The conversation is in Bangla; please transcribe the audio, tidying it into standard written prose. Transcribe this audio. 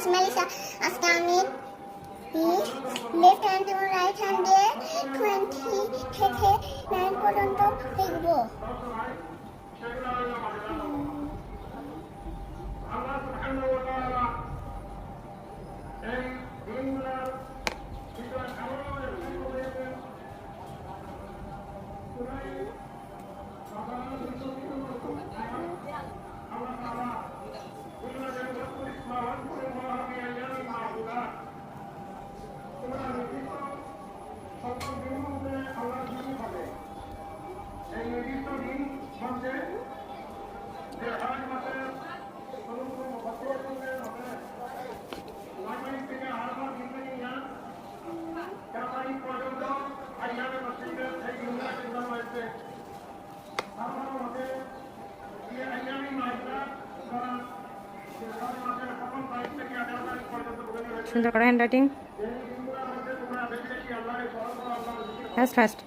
মাস মেলিসা। আজকে আমি লেফট হ্যান্ড এবং রাইট হ্যান্ড দিয়ে 20 থেকে 9 পর্যন্ত লিখব। সুন্দর করে হ্যান্ড রাইটিং ফাস্ট ফাস্ট